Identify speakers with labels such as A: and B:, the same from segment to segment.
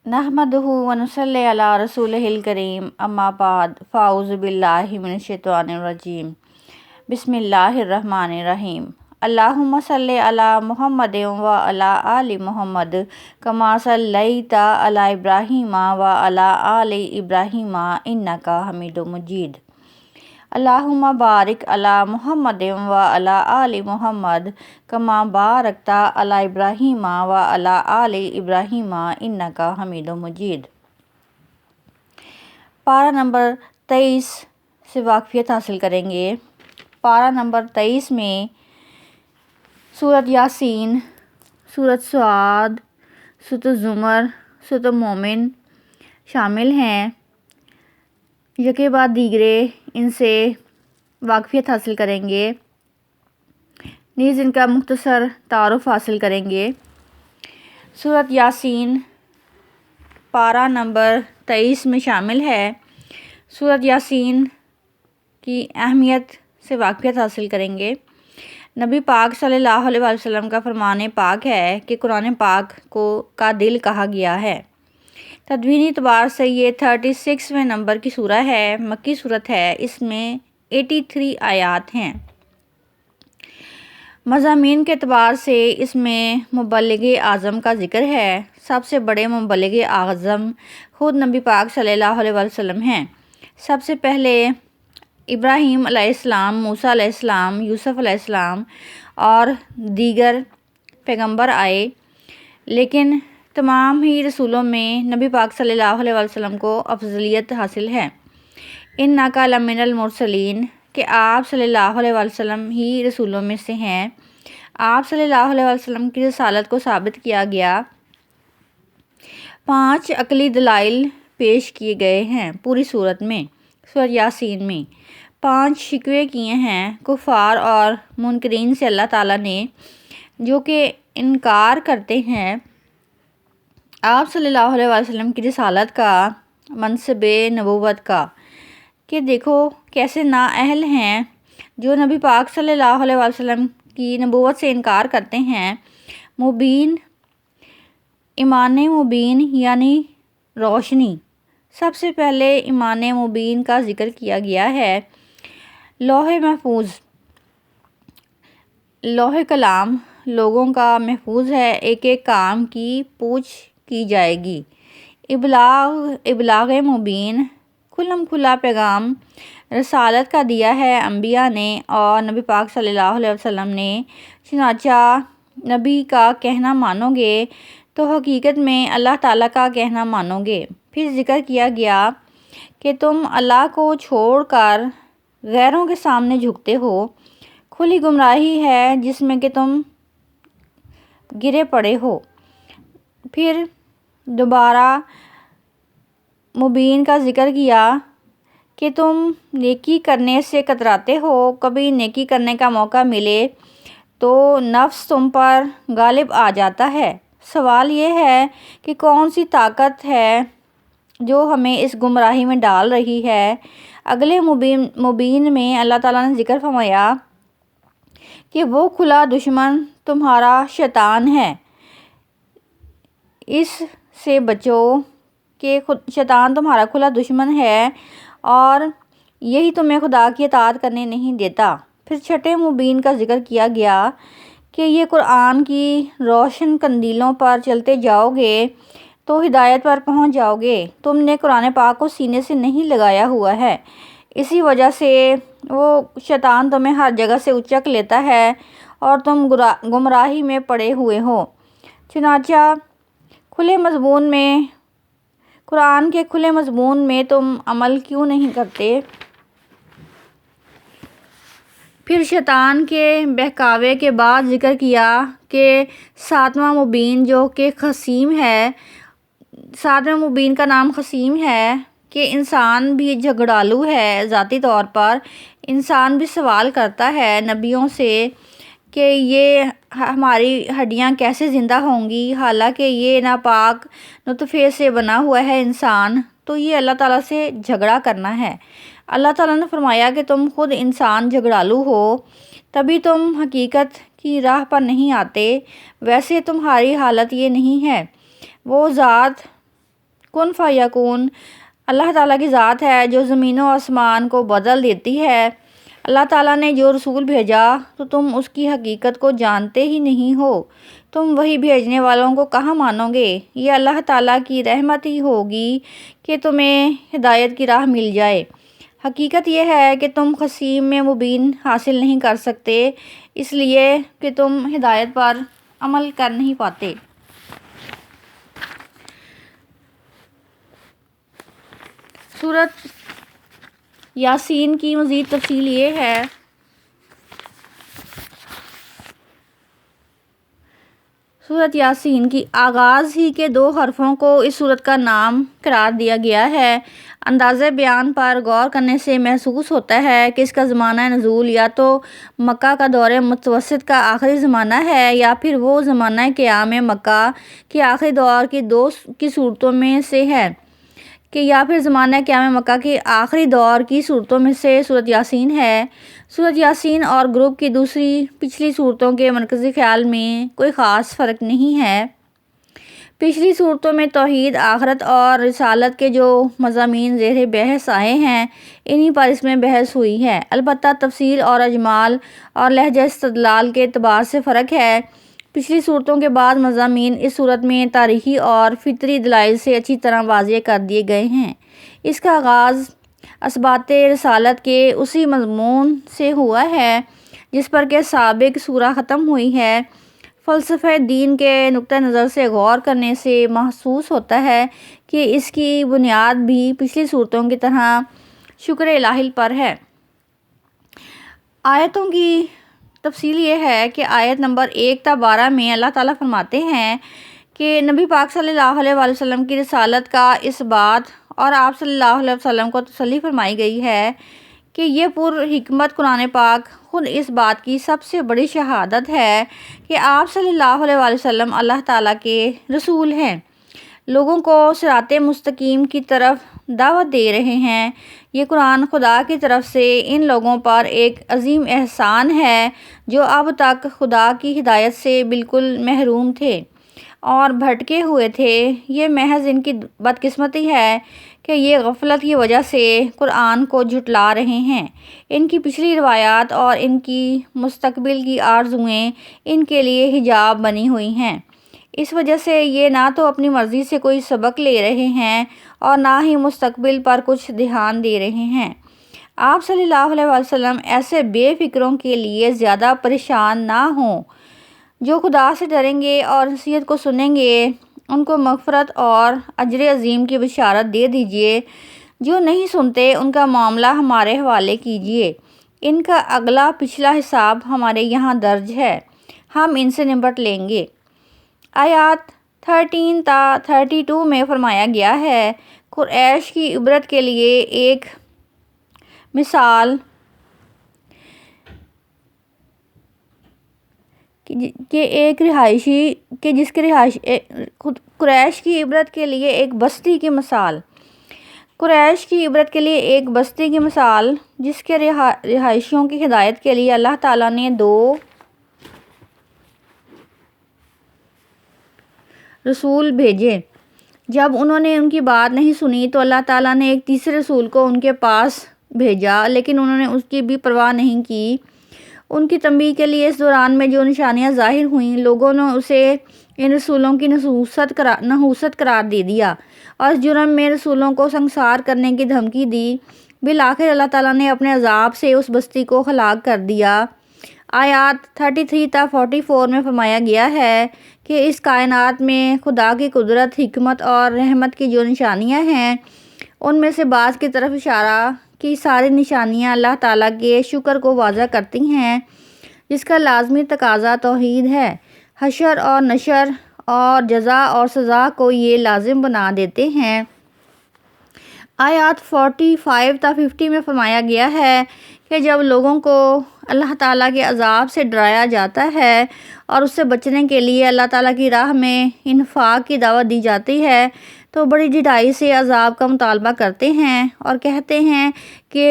A: نحمدہ ونصلی علی رسولہ الکریم اما بعد فاعوذ باللہ من الشیطان الرجیم بسم اللہ الرحمن الرحیم اللہم صلی علی محمد و علی آل محمد کما صلیت علی ابراہیم و علی آل ابراہیم انک حمید مجید اللہم بارک علی محمد و علی آل محمد کما بارکت علی ابراہیم و علی آل ابراہیم انک حمید مجید۔ پارہ نمبر 23 سے واقفیت حاصل کریں گے۔ پارہ نمبر 23 میں سورۃ یاسین، سورۃ صاد، سورۃ زمر، سورۃ مومن شامل ہیں۔ یکے بعد دیگرے ان سے واقفیت حاصل کریں گے، نیز ان کا مختصر تعارف حاصل کریں گے۔ سورۃ یاسین پارہ نمبر 23 میں شامل ہے۔ سورۃ یاسین کی اہمیت سے واقفیت حاصل کریں گے۔ نبی پاک صلی اللہ علیہ وسلم کا فرمان پاک ہے کہ قرآن پاک کا دل کہا گیا ہے۔ تدوینی اعتبار سے یہ 36ویں نمبر کی سورہ ہے، مکی صورت ہے۔ اس میں 83 آیات ہیں۔ مضامین کے اعتبار سے اس میں مبلغ اعظم کا ذکر ہے۔ سب سے بڑے مبلغ اعظم خود نبی پاک صلی اللہ علیہ وسلم ہیں۔ سب سے پہلے ابراہیم علیہ السلام، موسیٰ علیہ السلام، یوسف علیہ السلام اور دیگر پیغمبر آئے، لیکن تمام ہی رسولوں میں نبی پاک صلی اللہ علیہ وسلم کو افضلیت حاصل ہے۔ انک لمن المرسلین کہ آپ صلی اللہ علیہ وسلم ہی رسولوں میں سے ہیں۔ آپ صلی اللہ علیہ وسلم کی رسالت کو ثابت کیا گیا۔ 5 عقلی دلائل پیش کیے گئے ہیں پوری صورت میں۔ سورۃ یاسین میں 5 شکوے کیے ہیں کفار اور منکرین سے اللہ تعالیٰ نے، جو کہ انکار کرتے ہیں آپ صلی اللہ علیہ وسلم کی رسالت کا، منصب نبوت کا، کہ دیکھو کیسے نااہل ہیں جو نبی پاک صلی اللہ علیہ وسلم کی نبوت سے انکار کرتے ہیں۔ مبین، ایمان مبین یعنی روشنی۔ سب سے پہلے ایمان مبین کا ذکر کیا گیا ہے۔ لوح محفوظ، لوح کلام لوگوں کا محفوظ ہے، ایک ایک کام کی پوچھ کی جائے گی۔ ابلاغ مبین، کھلم کھلا پیغام رسالت کا دیا ہے انبیاء نے اور نبی پاک صلی اللہ علیہ وسلم نے۔ چنانچہ نبی کا کہنا مانو گے تو حقیقت میں اللہ تعالیٰ کا کہنا مانو گے۔ پھر ذکر کیا گیا کہ تم اللہ کو چھوڑ کر غیروں کے سامنے جھکتے ہو، کھلی گمراہی ہے جس میں کہ تم گرے پڑے ہو۔ پھر دوبارہ مبین کا ذکر کیا کہ تم نیکی کرنے سے کتراتے ہو، کبھی نیکی کرنے کا موقع ملے تو نفس تم پر غالب آ جاتا ہے۔ سوال یہ ہے کہ کون سی طاقت ہے جو ہمیں اس گمراہی میں ڈال رہی ہے۔ اگلے مبین میں اللہ تعالیٰ نے ذکر فرمایا کہ وہ کھلا دشمن تمہارا شیطان ہے، اس سے بچو کہ شیطان تمہارا کھلا دشمن ہے اور یہی تمہیں خدا کی اطاعت کرنے نہیں دیتا۔ پھر چھٹے مبین کا ذکر کیا گیا کہ یہ قرآن کی روشن قندیلوں پر چلتے جاؤ گے تو ہدایت پر پہنچ جاؤ گے۔ تم نے قرآن پاک کو سینے سے نہیں لگایا ہوا ہے، اسی وجہ سے وہ شیطان تمہیں ہر جگہ سے اچک لیتا ہے اور تم گمراہی میں پڑے ہوئے ہو۔ چنانچہ کھلے مضمون میں، قرآن کے کھلے مضمون میں تم عمل کیوں نہیں کرتے؟ پھر شیطان کے بہکاوے کے بعد ذکر کیا کہ 7واں مبین جو کہ خصیم ہے، 7ویں مبین کا نام خصیم ہے کہ انسان بھی جھگڑالو ہے۔ ذاتی طور پر انسان بھی سوال کرتا ہے نبیوں سے کہ یہ ہماری ہڈیاں کیسے زندہ ہوں گی، حالانکہ یہ ناپاک نطفے سے بنا ہوا ہے انسان۔ تو یہ اللہ تعالیٰ سے جھگڑا کرنا ہے۔ اللہ تعالیٰ نے فرمایا کہ تم خود انسان جھگڑالو ہو، تبھی تم حقیقت کی راہ پر نہیں آتے، ویسے تمہاری حالت یہ نہیں ہے۔ وہ ذات کن فیکون اللہ تعالیٰ کی ذات ہے جو زمین و آسمان کو بدل دیتی ہے۔ اللہ تعالیٰ نے جو رسول بھیجا تو تم اس کی حقیقت کو جانتے ہی نہیں ہو، تم وہی بھیجنے والوں کو کہاں مانو گے؟ یہ اللہ تعالیٰ کی رحمت ہی ہوگی کہ تمہیں ہدایت کی راہ مل جائے۔ حقیقت یہ ہے کہ تم خصیم میں مبین حاصل نہیں کر سکتے، اس لیے کہ تم ہدایت پر عمل کر نہیں پاتے۔ سورۃ یاسین کی مزید تفصیل یہ ہے سورۃ یاسین کی آغاز ہی کے 2 حرفوں کو اس سورت کا نام قرار دیا گیا ہے۔ انداز بیان پر غور کرنے سے محسوس ہوتا ہے کہ اس کا زمانہ نزول یا تو مکہ کا دور متوسط کا آخری زمانہ ہے یا پھر وہ زمانہ قیام مکہ کے آخری دور کی 2 صورتوں میں سے ہے کہ یا پھر زمانہ قیام مکہ کے آخری دور کی صورتوں میں سے سورۃ یاسین ہے۔ سورۃ یاسین اور گروپ کی دوسری پچھلی صورتوں کے مرکزی خیال میں کوئی خاص فرق نہیں ہے۔ پچھلی صورتوں میں توحید، آخرت اور رسالت کے جو مضامین زیر بحث آئے ہیں انہی پر اس میں بحث ہوئی ہے، البتہ تفصیل اور اجمال اور لہجہ استدلال کے اعتبار سے فرق ہے۔ پچھلی صورتوں کے بعض مضامین اس صورت میں تاریخی اور فطری دلائل سے اچھی طرح واضح کر دیے گئے ہیں۔ اس کا آغاز اثبات رسالت کے اسی مضمون سے ہوا ہے جس پر کہ سابق سورہ ختم ہوئی ہے۔ فلسفہ دین کے نقطہ نظر سے غور کرنے سے محسوس ہوتا ہے کہ اس کی بنیاد بھی پچھلی صورتوں کی طرح شکر الہی پر ہے۔ آیتوں کی تفصیل یہ ہے کہ آیت نمبر 1 تا 12 میں اللہ تعالیٰ فرماتے ہیں کہ نبی پاک صلی اللہ علیہ وآلہ وسلم کی رسالت کا اس بات اور آپ صلی اللہ علیہ وسلم کو تسلی فرمائی گئی ہے کہ یہ پر حکمت قرآن پاک خود اس بات کی سب سے بڑی شہادت ہے کہ آپ صلی اللہ علیہ وآلہ وسلم اللہ تعالیٰ کے رسول ہیں، لوگوں کو صراط مستقیم کی طرف دعوت دے رہے ہیں۔ یہ قرآن خدا کی طرف سے ان لوگوں پر ایک عظیم احسان ہے جو اب تک خدا کی ہدایت سے بالکل محروم تھے اور بھٹکے ہوئے تھے۔ یہ محض ان کی بدقسمتی ہے کہ یہ غفلت کی وجہ سے قرآن کو جھٹلا رہے ہیں۔ ان کی پچھلی روایات اور ان کی مستقبل کی آرزوئیں ان کے لیے حجاب بنی ہوئی ہیں، اس وجہ سے یہ نہ تو اپنی مرضی سے کوئی سبق لے رہے ہیں اور نہ ہی مستقبل پر کچھ دھیان دے رہے ہیں۔ آپ صلی اللہ علیہ وسلم ایسے بے فکروں کے لیے زیادہ پریشان نہ ہوں۔ جو خدا سے ڈریں گے اور نصیحت کو سنیں گے ان کو مغفرت اور اجر عظیم کی بشارت دے دیجیے۔ جو نہیں سنتے ان کا معاملہ ہمارے حوالے کیجیے، ان کا اگلا پچھلا حساب ہمارے یہاں درج ہے، ہم ان سے نمٹ لیں گے۔ آیات 13 تا 32 میں فرمایا گیا ہے، قریش کی عبرت کے لیے ایک مثال قریش کی عبرت کے لیے ایک بستی کی مثال۔ قریش کی عبرت کے لیے ایک بستی کی مثال جس کے رہائشیوں کی ہدایت کے لیے اللہ تعالیٰ نے 2 رسول بھیجے۔ جب انہوں نے ان کی بات نہیں سنی تو اللہ تعالیٰ نے ایک تیسرے رسول کو ان کے پاس بھیجا، لیکن انہوں نے اس کی بھی پرواہ نہیں کی۔ ان کی تنبیہ کے لیے اس دوران میں جو نشانیاں ظاہر ہوئیں، لوگوں نے اسے ان رسولوں کی نحوست قرار دے دیا اور اس جرم میں رسولوں کو سنگسار کرنے کی دھمکی دی۔ بالآخر اللہ تعالیٰ نے اپنے عذاب سے اس بستی کو ہلاک کر دیا۔ آیات 33 تا 44 میں فرمایا گیا ہے کہ اس کائنات میں خدا کی قدرت، حکمت اور رحمت کی جو نشانیاں ہیں ان میں سے بعض کی طرف اشارہ کی ساری نشانیاں اللہ تعالیٰ کے شکر کو واضح کرتی ہیں، جس کا لازمی تقاضا توحید ہے۔ حشر اور نشر اور جزا اور سزا کو یہ لازم بنا دیتے ہیں۔ آیات 45 تا 50 میں فرمایا گیا ہے کہ جب لوگوں کو اللہ تعالیٰ کے عذاب سے ڈرایا جاتا ہے اور اس سے بچنے کے لیے اللہ تعالیٰ کی راہ میں انفاق کی دعوت دی جاتی ہے تو بڑی ڈھیلائی سے عذاب کا مطالبہ کرتے ہیں اور کہتے ہیں کہ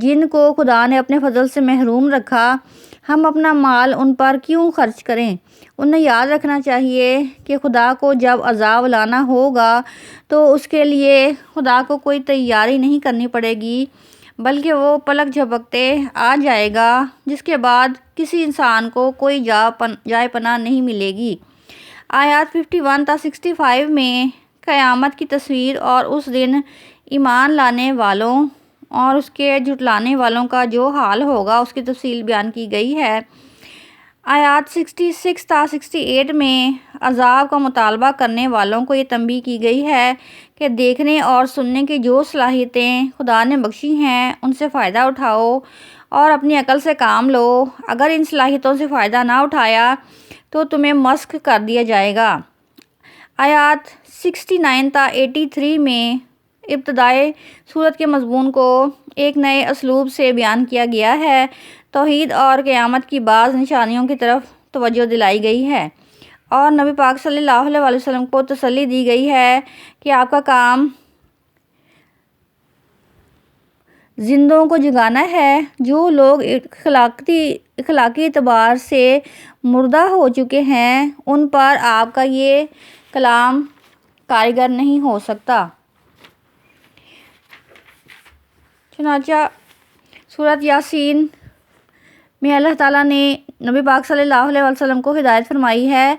A: جن کو خدا نے اپنے فضل سے محروم رکھا ہم اپنا مال ان پر کیوں خرچ کریں؟ انہیں یاد رکھنا چاہیے کہ خدا کو جب عذاب لانا ہوگا تو اس کے لیے خدا کو کوئی تیاری نہیں کرنی پڑے گی، بلکہ وہ پلک جھپکتے آ جائے گا، جس کے بعد کسی انسان کو کوئی جائے پناہ نہیں ملے گی۔ آیات 51 تا 65 میں قیامت کی تصویر اور اس دن ایمان لانے والوں اور اس کے جھٹلانے والوں کا جو حال ہوگا اس کی تفصیل بیان کی گئی ہے۔ آیات 66 تا 68 میں عذاب کا مطالبہ کرنے والوں کو یہ تنبیہ کی گئی ہے کہ دیکھنے اور سننے کی جو صلاحیتیں خدا نے بخشی ہیں ان سے فائدہ اٹھاؤ اور اپنی عقل سے کام لو۔ اگر ان صلاحیتوں سے فائدہ نہ اٹھایا تو تمہیں مسخ کر دیا جائے گا۔ آیات 69 تا 83 میں ابتدائے سورت کے مضمون کو ایک نئے اسلوب سے بیان کیا گیا ہے۔ توحید اور قیامت کی بعض نشانیوں کی طرف توجہ دلائی گئی ہے اور نبی پاک صلی اللہ علیہ وسلم کو تسلی دی گئی ہے کہ آپ کا کام زندوں کو جگانا ہے۔ جو لوگ اخلاقی اعتبار سے مردہ ہو چکے ہیں ان پر آپ کا یہ کلام کارگر نہیں ہو سکتا۔ چنانچہ سورۃ یاسین میں اللہ تعالیٰ نے نبی پاک صلی اللہ علیہ وسلم کو ہدایت فرمائی ہے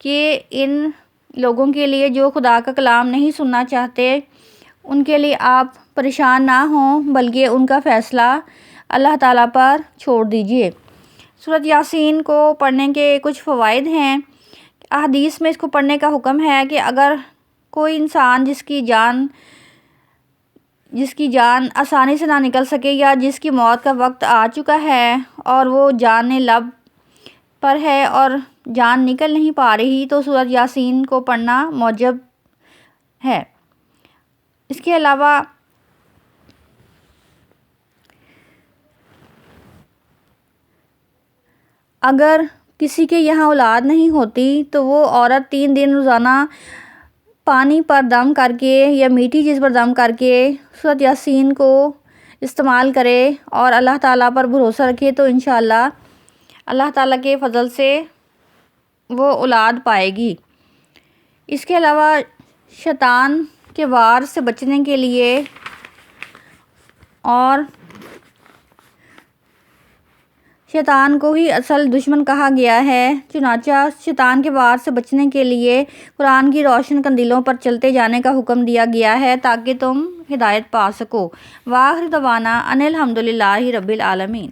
A: کہ ان لوگوں کے لیے جو خدا کا کلام نہیں سننا چاہتے ان کے لیے آپ پریشان نہ ہوں، بلکہ ان کا فیصلہ اللہ تعالیٰ پر چھوڑ دیجیے۔ سورۃ یاسین کو پڑھنے کے کچھ فوائد ہیں۔ احادیث میں اس کو پڑھنے کا حکم ہے کہ اگر کوئی انسان جس کی جان آسانی سے نہ نکل سکے یا جس کی موت کا وقت آ چکا ہے اور وہ جان لب پر ہے اور جان نکل نہیں پا رہی تو سورۃ یاسین کو پڑھنا موجب ہے۔ اس کے علاوہ اگر کسی کے یہاں اولاد نہیں ہوتی تو وہ عورت 3 دن روزانہ پانی پر دم کر کے یا میٹھی چیز پر دم کر کے سورۃ یاسین کو استعمال کرے اور اللہ تعالیٰ پر بھروسہ رکھے تو انشاءاللہ اللہ تعالیٰ کے فضل سے وہ اولاد پائے گی۔ اس کے علاوہ شیطان کے وار سے بچنے کے لیے اور شیطان کو ہی اصل دشمن کہا گیا ہے، چنانچہ شیطان کے وار سے بچنے کے لیے قرآن کی روشن قندیلوں پر چلتے جانے کا حکم دیا گیا ہے تاکہ تم ہدایت پا سکو۔ وآخر دعوانا ان الحمدللہ رب العالمین۔